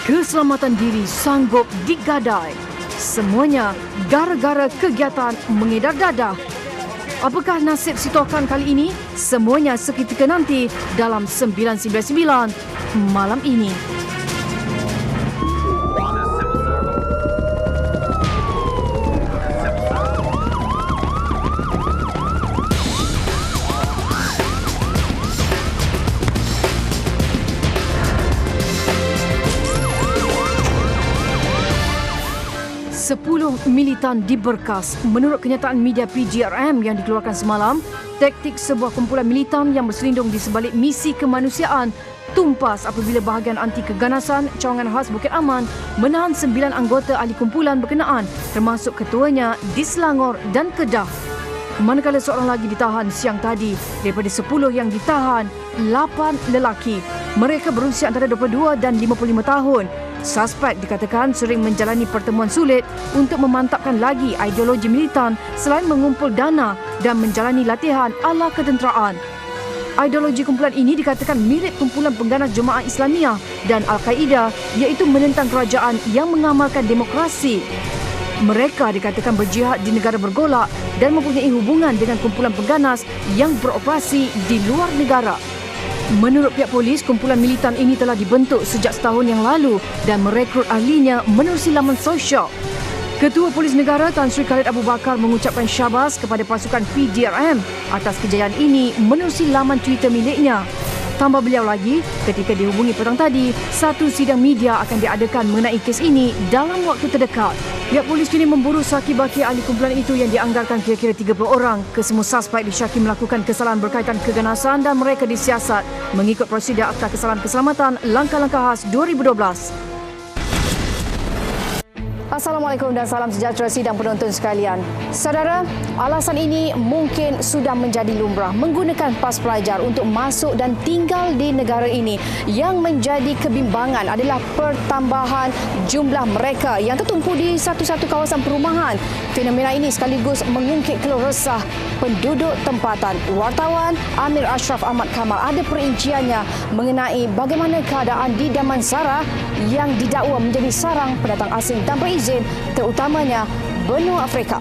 Keselamatan diri sanggup digadai. Semuanya gara-gara kegiatan mengedar dadah. Apakah nasib si Tokan kali ini? Semuanya seketika nanti dalam 999 malam ini. Sepuluh militan diberkas. Menurut kenyataan media PGRM yang dikeluarkan semalam, taktik sebuah kumpulan militan yang berselindung di sebalik misi kemanusiaan tumpas apabila bahagian anti keganasan cawangan khas Bukit Aman menahan 9 anggota ahli kumpulan berkenaan termasuk ketuanya di Selangor dan Kedah. Manakala seorang lagi ditahan siang tadi. Daripada 10 yang ditahan, 8 lelaki. Mereka berusia antara 22 dan 55 tahun. Suspek dikatakan sering menjalani pertemuan sulit untuk memantapkan lagi ideologi militan selain mengumpul dana dan menjalani latihan ala ketenteraan. Ideologi kumpulan ini dikatakan mirip kumpulan pengganas Jemaah Islamiyah dan Al-Qaeda, iaitu menentang kerajaan yang mengamalkan demokrasi. Mereka dikatakan berjihad di negara bergolak dan mempunyai hubungan dengan kumpulan pengganas yang beroperasi di luar negara. Menurut pihak polis, kumpulan militan ini telah dibentuk sejak setahun yang lalu dan merekrut ahlinya menerusi laman sosial. Ketua Polis Negara Tan Sri Khalid Abu Bakar mengucapkan syabas kepada pasukan PDRM atas kejayaan ini menerusi laman Twitter miliknya. Tambah beliau lagi, ketika dihubungi petang tadi, satu sidang media akan diadakan mengenai kes ini dalam waktu terdekat. Pihak polis kini memburu saki-baki ahli kumpulan itu yang dianggarkan kira-kira 30 orang. Kesemua suspek disyaki melakukan kesalahan berkaitan keganasan dan mereka disiasat mengikut prosedur Akta Kesalahan Keselamatan Langkah-Langkah Khas 2012. Assalamualaikum dan salam sejahtera sidang penonton sekalian. Saudara, alasan ini mungkin sudah menjadi lumrah menggunakan pas pelajar untuk masuk dan tinggal di negara ini. Yang menjadi kebimbangan adalah pertambahan jumlah mereka yang tertumpu di satu-satu kawasan perumahan. Fenomena ini sekaligus mengungkit keluh resah penduduk tempatan. Wartawan Amir Ashraf Ahmad Kamal ada perinciannya mengenai bagaimana keadaan di Damansara yang didakwa menjadi sarang pendatang asing tanpa izin, terutamanya benua Afrika.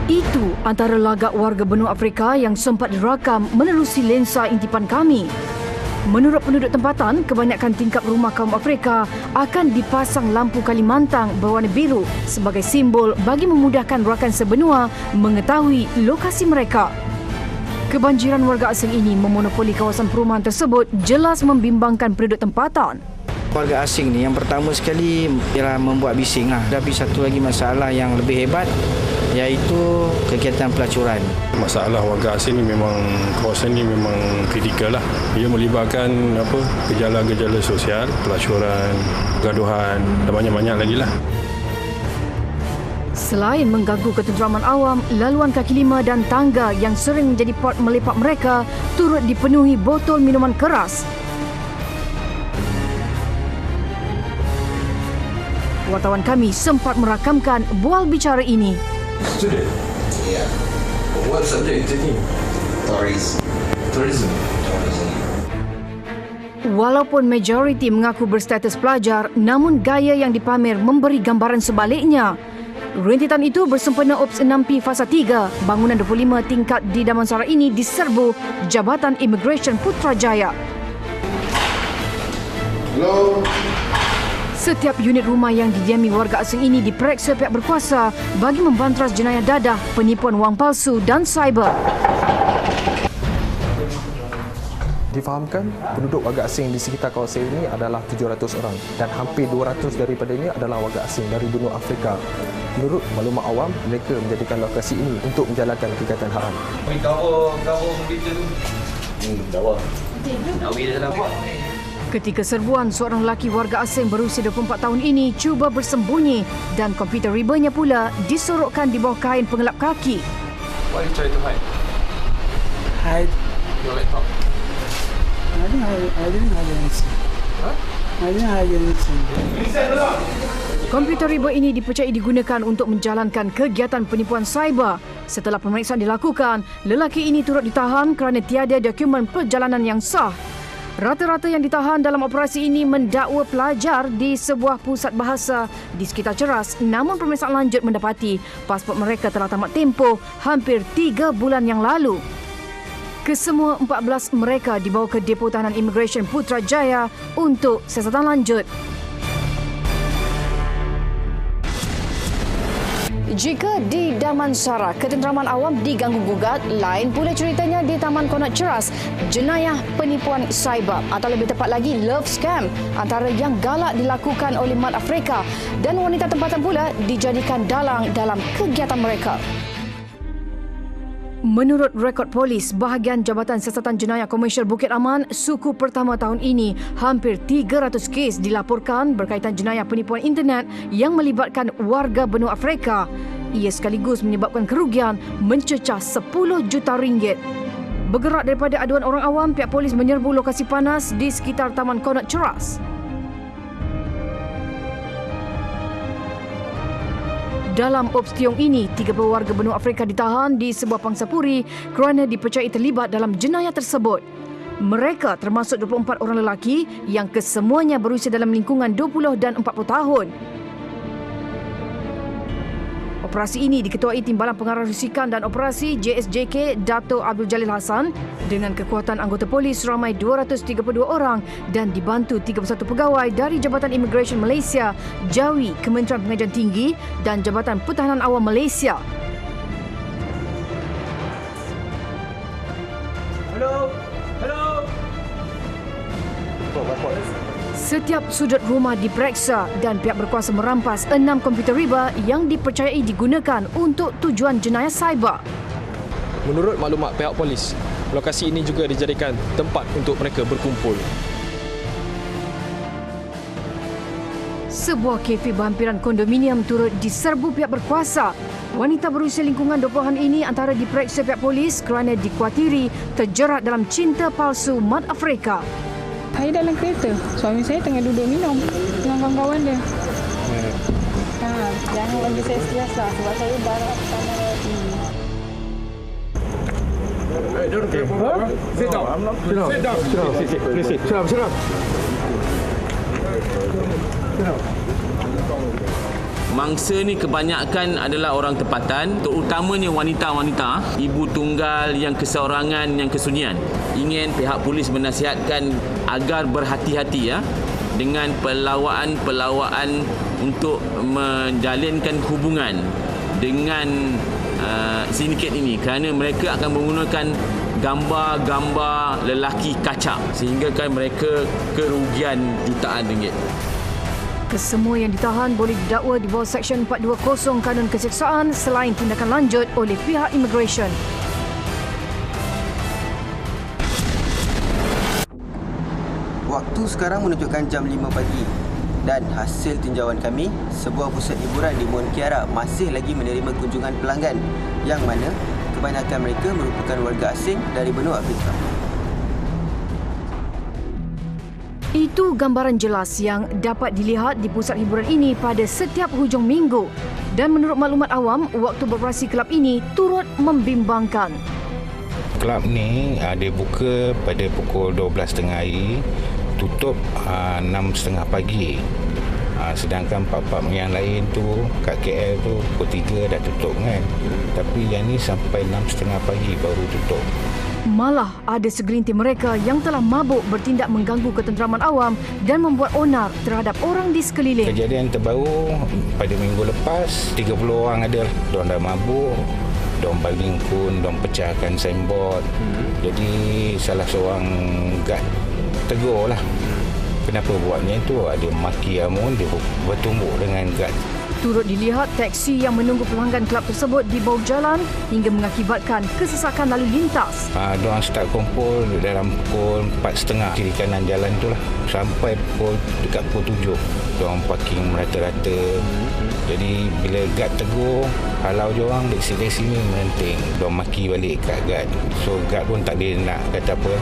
Itu antara lagak warga benua Afrika yang sempat dirakam menerusi lensa intipan kami. Menurut penduduk tempatan, kebanyakan tingkap rumah kaum Afrika akan dipasang lampu Kalimantan berwarna biru sebagai simbol bagi memudahkan rakan sebenua mengetahui lokasi mereka. Kebanjiran warga asing ini memonopoli kawasan perumahan tersebut jelas membimbangkan penduduk tempatan. Warga asing ni yang pertama sekali ialah membuat bising lah. Tapi satu lagi masalah yang lebih hebat iaitu kegiatan pelacuran. Masalah warga asing ni memang kawasan ni memang kritikal lah. Ia melibatkan gejala-gejala sosial, pelacuran, gaduhan dan banyak-banyak lagi lah. Selain mengganggu ketenteraman awam, laluan kaki lima dan tangga yang sering menjadi port melepak mereka turut dipenuhi botol minuman keras. Wartawan kami sempat merakamkan bual bicara ini. Student? Yeah. What subject is it? Tourism. Walaupun majoriti mengaku berstatus pelajar, namun gaya yang dipamer memberi gambaran sebaliknya. Rentetan itu bersempena Ops 6P Fasa 3, bangunan 25 tingkat di Damansara ini diserbu Jabatan Imigresen Putrajaya. Hello. Setiap unit rumah yang didiami warga asing ini diperiksa pihak berkuasa bagi membantras jenayah dadah, penipuan wang palsu dan cyber. Difahamkan penduduk warga asing di sekitar kawasan ini adalah 700 orang dan hampir 200 daripadanya adalah warga asing dari benua Afrika. Menurut maklumat awam, mereka menjadikan lokasi ini untuk menjalankan kegiatan haram. Ketika serbuan, seorang lelaki warga asing berusia 24 tahun ini cuba bersembunyi dan komputer ribanya pula disorokkan di bawah kain pengelap kaki. What are you trying to hide? Hide. Your laptop? I didn't hide anything. Huh? I didn't hide anything. Komputer riba ini dipercayai digunakan untuk menjalankan kegiatan penipuan cyber. Setelah pemeriksaan dilakukan, lelaki ini turut ditahan kerana tiada dokumen perjalanan yang sah. Rata-rata yang ditahan dalam operasi ini mendakwa pelajar di sebuah pusat bahasa di sekitar Ceras, namun pemeriksaan lanjut mendapati pasport mereka telah tamat tempoh hampir 3 bulan yang lalu. Kesemua 14 mereka dibawa ke Depo Tahanan Imigresen Putrajaya untuk siasatan lanjut. Jika di Damansara, ketenteraman awam diganggu-gugat, lain pula ceritanya di Taman Konat Ceras. Jenayah penipuan cyber atau lebih tepat lagi love scam antara yang galak dilakukan oleh Mat Afrika dan wanita tempatan pula dijadikan dalang dalam kegiatan mereka. Menurut rekod polis, bahagian Jabatan Siasatan Jenayah Komersial Bukit Aman, suku pertama tahun ini, hampir 300 kes dilaporkan berkaitan jenayah penipuan internet yang melibatkan warga benua Afrika. Ia sekaligus menyebabkan kerugian mencecah 10 juta ringgit. Bergerak daripada aduan orang awam, pihak polis menyerbu lokasi panas di sekitar Taman Konat Ceras. Dalam obstiong ini, 30 warga benua Afrika ditahan di sebuah pangsapuri kerana dipercayai terlibat dalam jenayah tersebut. Mereka termasuk 24 orang lelaki yang kesemuanya berusia dalam lingkungan 20 dan 40 tahun. Operasi ini diketuai Timbalan Pengarah Rusikan dan Operasi JSJK Dato' Abdul Jalil Hassan dengan kekuatan anggota polis ramai 232 orang dan dibantu 31 pegawai dari Jabatan Imigresen Malaysia, JAWI, Kementerian Pengajian Tinggi dan Jabatan Pertahanan Awam Malaysia. Setiap sudut rumah diperiksa dan pihak berkuasa merampas 6 komputer riba yang dipercayai digunakan untuk tujuan jenayah cyber. Menurut maklumat pihak polis, lokasi ini juga dijadikan tempat untuk mereka berkumpul. Sebuah kafe berhampiran kondominium turut diserbu pihak berkuasa. Wanita berusia lingkungan 20-an ini antara diperiksa pihak polis kerana dikuatiri terjerat dalam cinta palsu Mat Afrika. Saya dalam kereta. Suami saya tengah duduk minum dengan kawan-kawan dia. Jangan bagi saya stres lah sebab saya darah tekanan tinggi. Sit down. Mangsa ni kebanyakan adalah orang tempatan, terutamanya wanita-wanita, ibu tunggal yang keseorangan, yang kesunyian. Ingin pihak polis menasihatkan agar berhati-hati dengan pelawaan untuk menjalinkan hubungan dengan sindiket ini kerana mereka akan menggunakan gambar-gambar lelaki kacak sehingga kan mereka kerugian jutaan ringgit. Kesemua yang ditahan boleh didakwa di bawah Seksyen 420 Kanun Keseksaan selain tindakan lanjut oleh pihak imigresen. Waktu sekarang menunjukkan jam 5 pagi dan hasil tinjauan kami, sebuah pusat hiburan di Mon Kiara masih lagi menerima kunjungan pelanggan yang mana kebanyakan mereka merupakan warga asing dari benua Afrika. Itu gambaran jelas yang dapat dilihat di pusat hiburan ini pada setiap hujung minggu. Dan menurut maklumat awam, waktu beroperasi kelab ini turut membimbangkan. Kelab ni dia buka pada pukul 12.30 hari, tutup 6.30 pagi. Sedangkan pub-pub yang lain tu kat KL tu pukul 3 dah tutup kan. Tapi yang ni sampai 6.30 pagi baru tutup. Malah ada segelintir mereka yang telah mabuk bertindak mengganggu ketenteraman awam dan membuat onar terhadap orang di sekeliling. Kejadian terbaru pada minggu lepas, 30 orang ada. Diorang dah mabuk, diorang baling kun, diorang pecahkan signboard. Jadi salah seorang guard tegur lah. Kenapa buatnya itu? Ada maki amun, dia bertumbuk dengan guard. Turut dilihat taksi yang menunggu pelanggan kelab tersebut di bawah jalan hingga mengakibatkan kesesakan lalu lintas. Diorang start kumpul dalam pukul 4.30 kiri kanan jalan tu lah. Sampai dekat pukul 7. Diorang parking merata-rata. Jadi bila guard tegur, halau diorang dari sini merenting. Diorang maki balik kat guard. So guard pun tak boleh nak kata apa.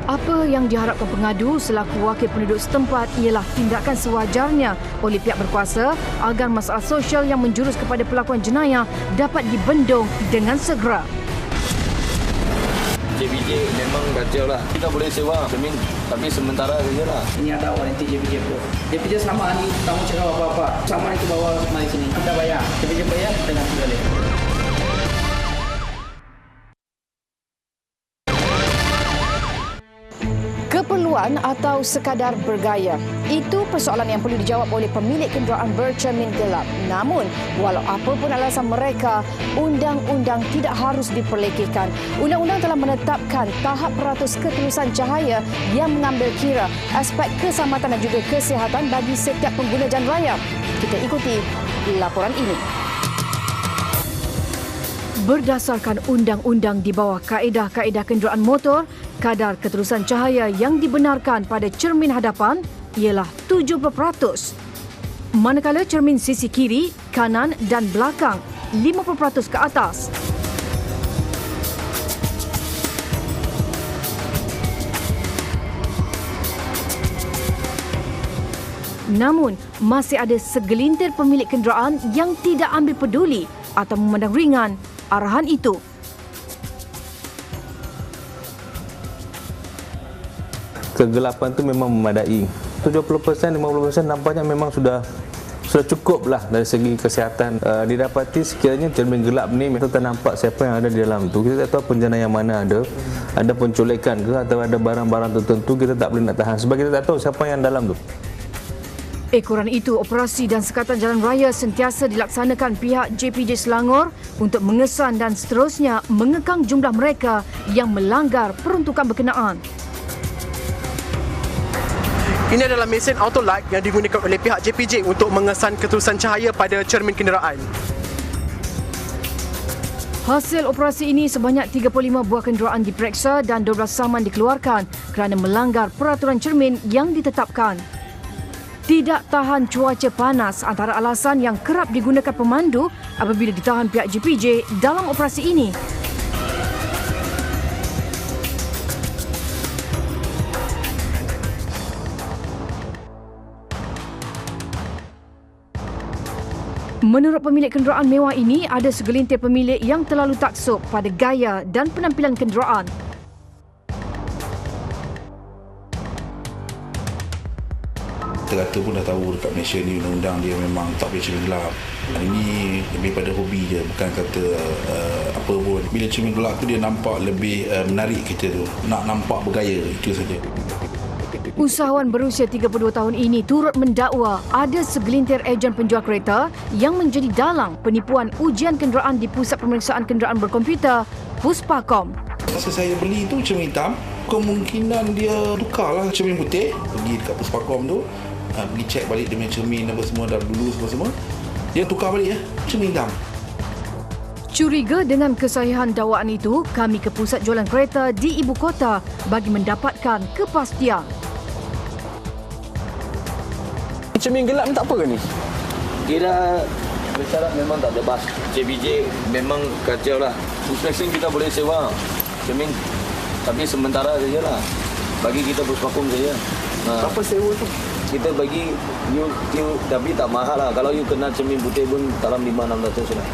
Apa yang diharapkan pengadu selaku wakil penduduk setempat ialah tindakan sewajarnya oleh pihak berkuasa agar masalah sosial yang menjurus kepada pelakuan jenayah dapat dibendung dengan segera. JPJ memang kacau lah. Kita boleh sewa cermin tapi sementara saja lah. Ini ada waranti JPJ tu. JPJ selama ni tak mau cakap apa-apa. Sama ni ke bawah mari sini. Kita bayar. JPJ bayar dengan balik. Keperluan atau sekadar bergaya? Itu persoalan yang perlu dijawab oleh pemilik kenderaan bercermin gelap. Namun, walau apapun alasan mereka, undang-undang tidak harus diperlekehkan. Undang-undang telah menetapkan tahap peratus ketulusan cahaya yang mengambil kira aspek keselamatan dan juga kesihatan bagi setiap pengguna jalan raya. Kita ikuti laporan ini. Berdasarkan undang-undang di bawah kaedah-kaedah kenderaan motor, kadar ketulusan cahaya yang dibenarkan pada cermin hadapan ialah 70%. Manakala cermin sisi kiri, kanan dan belakang 50% ke atas. Namun, masih ada segelintir pemilik kenderaan yang tidak ambil peduli atau memandang ringan arahan itu. Kegelapan itu memang memadai. 70%, 50% nampaknya memang sudah cukup lah dari segi kesihatan. Didapati sekiranya cermin gelap ni kita tak nampak siapa yang ada di dalam tu. Kita tak tahu penjana yang mana ada penculikan ke atau ada barang-barang tertentu kita tak boleh nak tahan sebab kita tak tahu siapa yang dalam tu. Ekoran itu, operasi dan sekatan jalan raya sentiasa dilaksanakan pihak JPJ Selangor untuk mengesan dan seterusnya mengekang jumlah mereka yang melanggar peruntukan berkenaan. Ini adalah mesin auto light yang digunakan oleh pihak JPJ untuk mengesan ketulusan cahaya pada cermin kenderaan. Hasil operasi ini sebanyak 35 buah kenderaan diperiksa dan 12 saman dikeluarkan kerana melanggar peraturan cermin yang ditetapkan. Tidak tahan cuaca panas antara alasan yang kerap digunakan pemandu apabila ditahan pihak JPJ dalam operasi ini. Menurut pemilik kenderaan mewah ini, ada segelintir pemilik yang terlalu taksub pada gaya dan penampilan kenderaan. Kata pun dah tahu dekat Malaysia ni undang-undang dia memang tak boleh cermin gelap. Ini lebih pada hobi je, bukan kata apa pun. Bila cermin gelap tu dia nampak lebih menarik kita tu. Nak nampak bergaya, itu saja. Usahawan berusia 32 tahun ini turut mendakwa ada segelintir ejen penjual kereta yang menjadi dalang penipuan ujian kenderaan di Pusat Pemeriksaan Kenderaan Berkomputer, Puspakom. Masa saya beli tu cermin hitam, kemungkinan dia tukarlah cermin putih. Pergi dekat Puspakom tu, pergi cek balik dia punya cermin apa semua dah dulu semua. Dia tukar balik cermin hitam. Curiga dengan kesahihan dakwaan itu, kami ke pusat jualan kereta di ibu kota bagi mendapatkan kepastian. Cermin gelap ni tak apa ke ni? Kira bersyarat memang tak ada bas. JPJ memang kacau lah. Inspection kita boleh sewa cermin tapi sementara saja lah. Bagi kita bervakum saja. Berapa sewa tu? Kita bagi you tapi tak mahal lah. Kalau you kena cermin putih pun dalam 5-600 lah.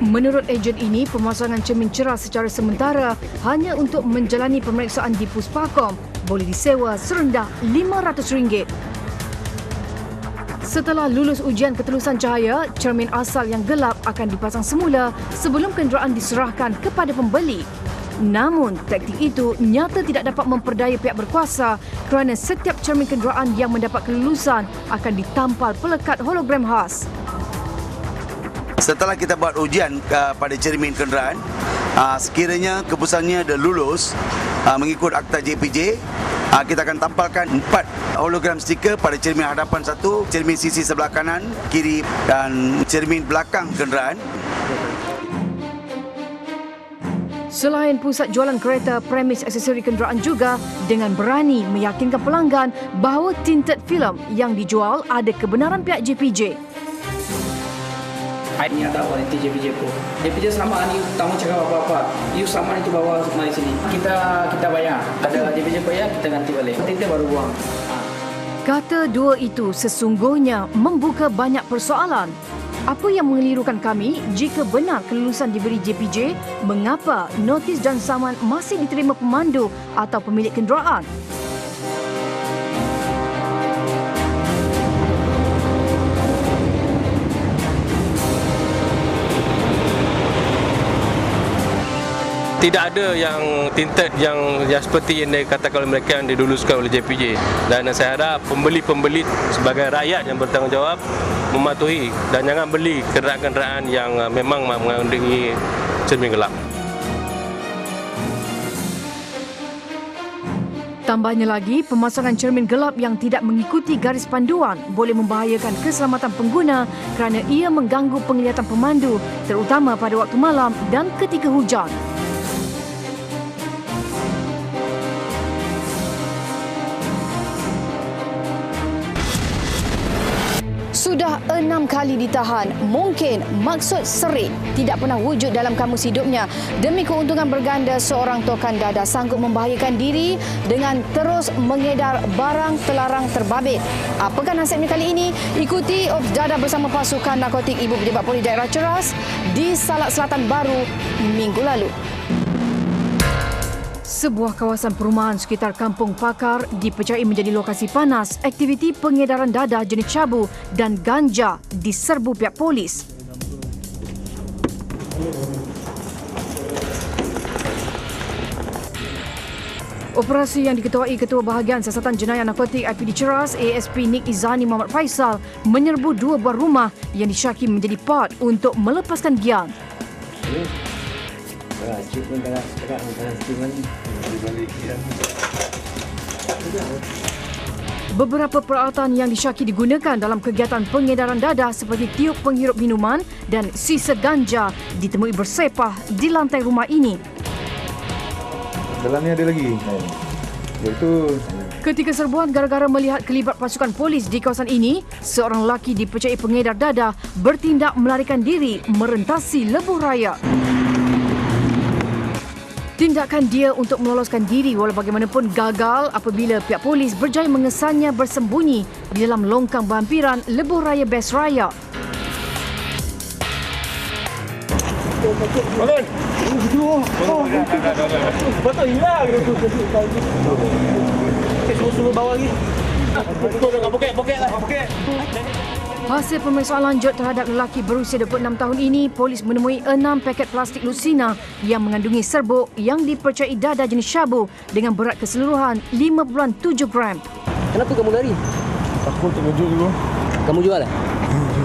Menurut ejen ini, pemasangan cermin cerah secara sementara hanya untuk menjalani pemeriksaan di Puspakom boleh disewa serendah RM500. Setelah lulus ujian ketulusan cahaya, cermin asal yang gelap akan dipasang semula sebelum kenderaan diserahkan kepada pembeli. Namun, taktik itu nyata tidak dapat memperdaya pihak berkuasa kerana setiap cermin kenderaan yang mendapat kelulusan akan ditampal pelekat hologram khas. Setelah kita buat ujian pada cermin kenderaan, sekiranya keputusannya dah lulus mengikut akta JPJ, kita akan tampalkan 4 hologram stiker pada cermin hadapan satu, cermin sisi sebelah kanan, kiri dan cermin belakang kenderaan. Selain pusat jualan kereta, premis aksesori kenderaan juga dengan berani meyakinkan pelanggan bahawa tinted filem yang dijual ada kebenaran pihak JPJ. Ini ada kualiti JPJ pun. JPJ sama ni tamu cakap apa-apa. You sama itu bawa mari sini. Kita bayar. Ada JPJ bayar kita ganti balik. Kita baru buang. Kata dua itu sesungguhnya membuka banyak persoalan. Apa yang mengelirukan kami jika benar kelulusan diberi JPJ, mengapa notis dan saman masih diterima pemandu atau pemilik kenderaan? Tidak ada yang tinted yang seperti yang dikatakan oleh mereka yang diluluskan oleh JPJ. Dan saya harap pembeli-pembeli sebagai rakyat yang bertanggungjawab mematuhi dan jangan beli kenderaan-kenderaan yang memang mengandungi cermin gelap. Tambahnya lagi, pemasangan cermin gelap yang tidak mengikuti garis panduan boleh membahayakan keselamatan pengguna kerana ia mengganggu penglihatan pemandu terutama pada waktu malam dan ketika hujan. Sudah 6 kali ditahan, mungkin maksud serik tidak pernah wujud dalam kamus hidupnya. Demi keuntungan berganda, seorang tokan dadah sanggup membahayakan diri dengan terus mengedar barang terlarang terbabit. Apakah nasibnya kali ini? Ikuti Ops Dadah bersama pasukan narkotik Ibu Pejabat Polis Daerah Ceras di Salak Selatan Baru minggu lalu. Sebuah kawasan perumahan sekitar Kampung Pakar dipercayai menjadi lokasi panas aktiviti pengedaran dadah jenis cabu dan ganja diserbu pihak polis. Operasi yang diketuai Ketua Bahagian Siasatan Jenayah Narkotik IPD Ceras ASP Nik Izani Muhammad Faisal menyerbu 2 buah rumah yang disyaki menjadi part untuk melepaskan gian. Beberapa peralatan yang disyaki digunakan dalam kegiatan pengedaran dadah seperti tiup penghirup minuman dan sisa ganja ditemui bersepah di lantai rumah ini. Dalam ni ada lagi. Iaitu ketika serbuan gara-gara melihat kelibat pasukan polis di kawasan ini, seorang lelaki dipercayai pengedar dadah bertindak melarikan diri merentasi lebuh raya. Tindakan dia untuk meloloskan diri walau bagaimanapun gagal apabila pihak polis berjaya mengesannya bersembunyi di dalam longkang berhampiran lebuh raya Best Raya. Betul hilang. Semua bawah lagi. Pokek lah. Hasil pemeriksaan lanjut terhadap lelaki berusia 26 tahun ini, polis menemui 6 paket plastik Lucina yang mengandungi serbuk yang dipercayai dadah jenis syabu dengan berat keseluruhan 5.7 gram. Kenapa kamu lari? Aku tak jual dulu. Kamu jual lah?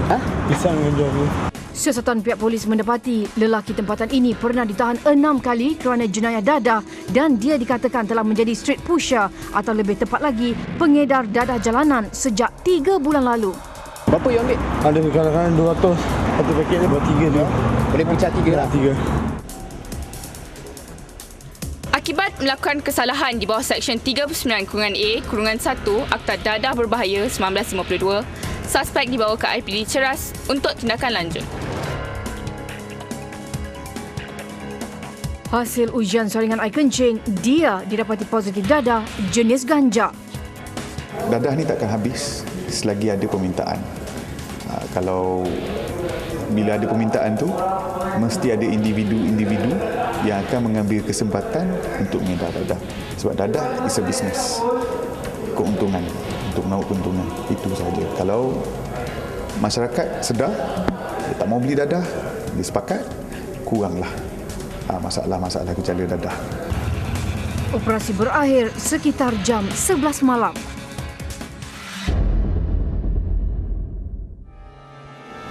Hah? Pisang jual dulu. Siasatan pihak polis mendapati lelaki tempatan ini pernah ditahan 6 kali kerana jenayah dadah dan dia dikatakan telah menjadi street pusher atau lebih tepat lagi pengedar dadah jalanan sejak 3 bulan lalu. Berapa you ambil? Ada kadang-kadang 200. Satu paket dia buat 3 dia. Boleh pecah 3 lah? 3. Akibat melakukan kesalahan di bawah Seksyen 39-A-1 Akta Dadah Berbahaya 1952, suspek dibawa ke IPD Ceras untuk tindakan lanjut. Hasil ujian saringan air kencing, dia didapati positif dadah jenis ganja. Dadah ni takkan habis selagi ada permintaan. Kalau bila ada permintaan tu, mesti ada individu-individu yang akan mengambil kesempatan untuk mengedar dadah. Sebab dadah is a business. Keuntungan, untuk menaut keuntungan. Itu sahaja. Kalau masyarakat sedar, dia tak mau beli dadah, dia sepakat, kuranglah masalah-masalah gejala dadah. Operasi berakhir sekitar jam 11 malam.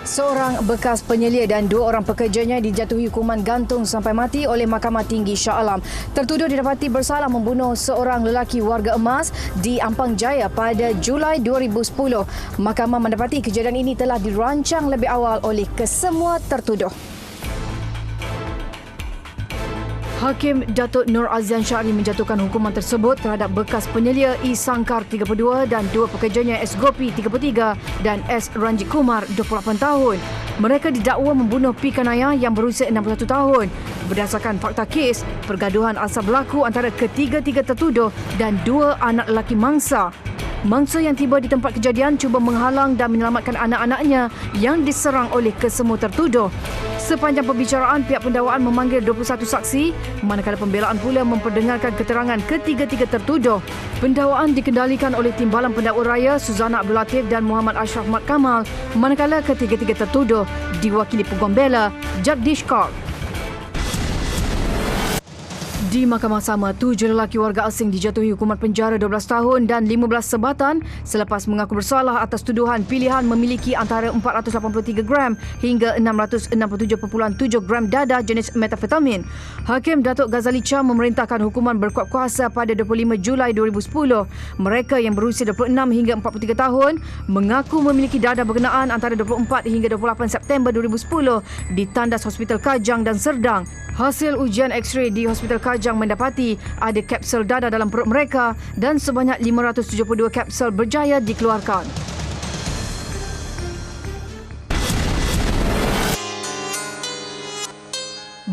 Seorang bekas penyelia dan 2 orang pekerjanya dijatuhi hukuman gantung sampai mati oleh Mahkamah Tinggi Shah Alam. Tertuduh didapati bersalah membunuh seorang lelaki warga emas di Ampang Jaya pada Julai 2010. Mahkamah mendapati kejadian ini telah dirancang lebih awal oleh kesemua tertuduh. Hakim Datuk Nur Azian Syahri menjatuhkan hukuman tersebut terhadap bekas penyelia I Sangkar 32 dan dua pekerjanya S Gopi 33 dan S Ranjit Kumar 28 tahun. Mereka didakwa membunuh P Kanaya yang berusia 61 tahun. Berdasarkan fakta kes, pergaduhan asal berlaku antara ketiga-tiga tertuduh dan dua anak lelaki mangsa. Mangsa yang tiba di tempat kejadian cuba menghalang dan menyelamatkan anak-anaknya yang diserang oleh kesemua tertuduh. Sepanjang pembicaraan, pihak pendakwaan memanggil 21 saksi, manakala pembelaan pula memperdengarkan keterangan ketiga-tiga tertuduh. Pendakwaan dikendalikan oleh Timbalan Pendakwa Raya Suzana Abdul Latif dan Muhammad Ashraf Mat Kamal, manakala ketiga-tiga tertuduh diwakili Peguam Bela Jagdish Kaur. Di mahkamah sama, 7 lelaki warga asing dijatuhi hukuman penjara 12 tahun dan 15 sebatan selepas mengaku bersalah atas tuduhan pilihan memiliki antara 483 gram hingga 667.7 gram dadah jenis metafetamin. Hakim Datuk Ghazali Cham memerintahkan hukuman berkuat kuasa pada 25 Julai 2010. Mereka yang berusia 26 hingga 43 tahun mengaku memiliki dadah berkenaan antara 24 hingga 28 September 2010 di tandas Hospital Kajang dan Serdang. Hasil ujian X-ray di Hospital Kajang mendapati ada kapsul dadah dalam perut mereka dan sebanyak 572 kapsul berjaya dikeluarkan.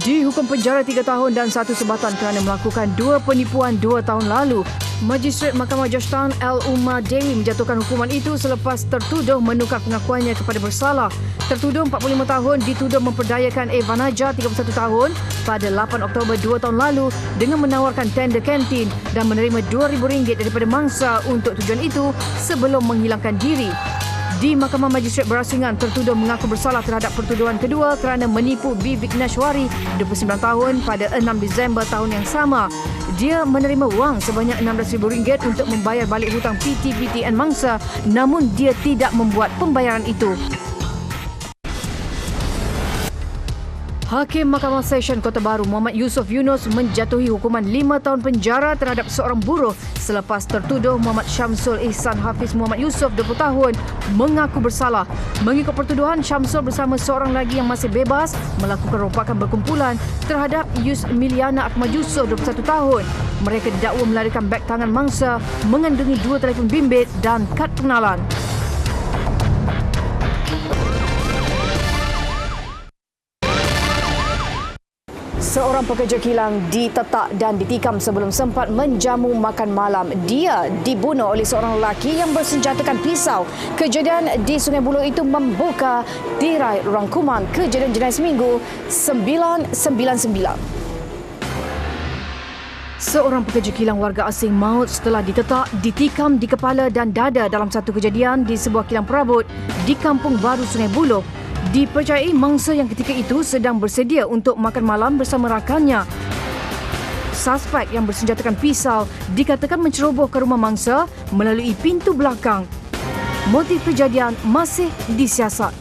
Dihukum penjara 3 tahun dan 1 sebatan kerana melakukan 2 penipuan 2 tahun lalu. Magistrate Mahkamah Jashtan L. Umar Dewi menjatuhkan hukuman itu selepas tertuduh menukar pengakuannya kepada bersalah. Tertuduh 45 tahun dituduh memperdayakan Evanaja 31 tahun pada 8 Oktober 2 tahun lalu dengan menawarkan tender kantin dan menerima RM2,000 daripada mangsa untuk tujuan itu sebelum menghilangkan diri. Di Mahkamah Magistrate Berasingan, tertuduh mengaku bersalah terhadap pertuduhan kedua kerana menipu B. Vigneshwari 29 tahun pada 6 Disember tahun yang sama. Dia menerima wang sebanyak RM16,000 untuk membayar balik hutang PT-PTN mangsa, namun dia tidak membuat pembayaran itu. Hakim Mahkamah Session Kota Baru Muhammad Yusof Yunus menjatuhi hukuman 5 tahun penjara terhadap seorang buruh selepas tertuduh Muhammad Syamsul Ihsan Hafiz Muhammad Yusof 20 tahun mengaku bersalah. Mengikut pertuduhan, Syamsul bersama seorang lagi yang masih bebas melakukan rompakan berkumpulan terhadap Yus Miliana Akmal Yusof 21 tahun. Mereka didakwa melarikan beg tangan mangsa mengandungi 2 telefon bimbit dan kad pengenalan. Seorang pekerja kilang ditetak dan ditikam sebelum sempat menjamu makan malam. Dia dibunuh oleh seorang lelaki yang bersenjatakan pisau. Kejadian di Sungai Buloh itu membuka tirai rangkuman kejadian jenayah seminggu 999. Seorang pekerja kilang warga asing maut setelah ditetak, ditikam di kepala dan dada dalam satu kejadian di sebuah kilang perabot di Kampung Baru Sungai Buloh. Dipercayai mangsa yang ketika itu sedang bersedia untuk makan malam bersama rakannya. Suspek yang bersenjatakan pisau dikatakan menceroboh ke rumah mangsa melalui pintu belakang. Motif kejadian masih disiasat.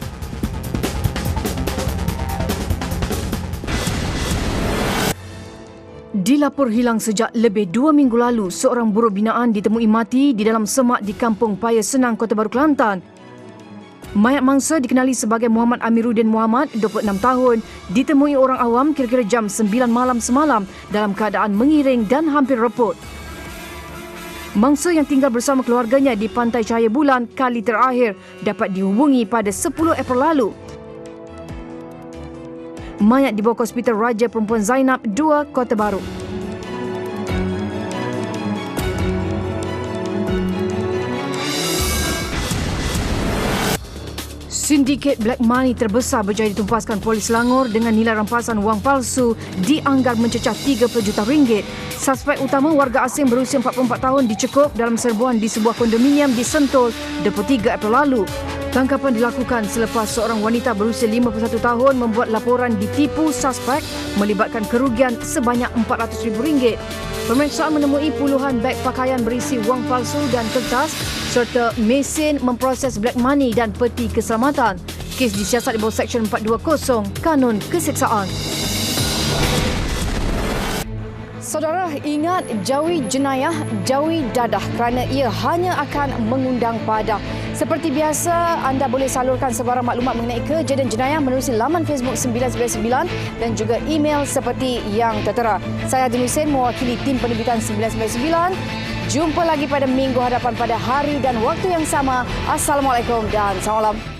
Dilapor hilang sejak lebih 2 minggu lalu, seorang buruh binaan ditemui mati di dalam semak di Kampung Paya Senang, Kota Baru, Kelantan. Mayat mangsa dikenali sebagai Muhammad Amiruddin Muhammad, 26 tahun, ditemui orang awam kira-kira jam 9 malam semalam dalam keadaan mengiring dan hampir reput. Mangsa yang tinggal bersama keluarganya di Pantai Cahaya Bulan kali terakhir dapat dihubungi pada 10 April lalu. Mayat dibawa ke Hospital Raja Perempuan Zainab 2, Kota Baru. Sindiket black money terbesar berjaya ditumpaskan polis Selangor dengan nilai rampasan wang palsu dianggar mencecah RM30 juta. Suspek utama warga asing berusia 44 tahun dicekup dalam serbuan di sebuah kondominium di Sentul 23 April lalu. Tangkapan dilakukan selepas seorang wanita berusia 51 tahun membuat laporan ditipu suspek melibatkan kerugian sebanyak RM400,000. Pemeriksaan menemui puluhan beg pakaian berisi wang palsu dan kertas serta mesin memproses black money dan peti keselamatan. Kes disiasat di bawah Seksyen 420 Kanun Keseksaan. Saudara, ingat jauhi jenayah, jauhi dadah kerana ia hanya akan mengundang pada Seperti biasa, anda boleh salurkan sebarang maklumat mengenai kejadian jenayah menerusi laman Facebook 999 dan juga email seperti yang tertera. Saya Adin Hussein mewakili tim penerbitan 999. Jumpa lagi pada minggu hadapan pada hari dan waktu yang sama. Assalamualaikum dan salam.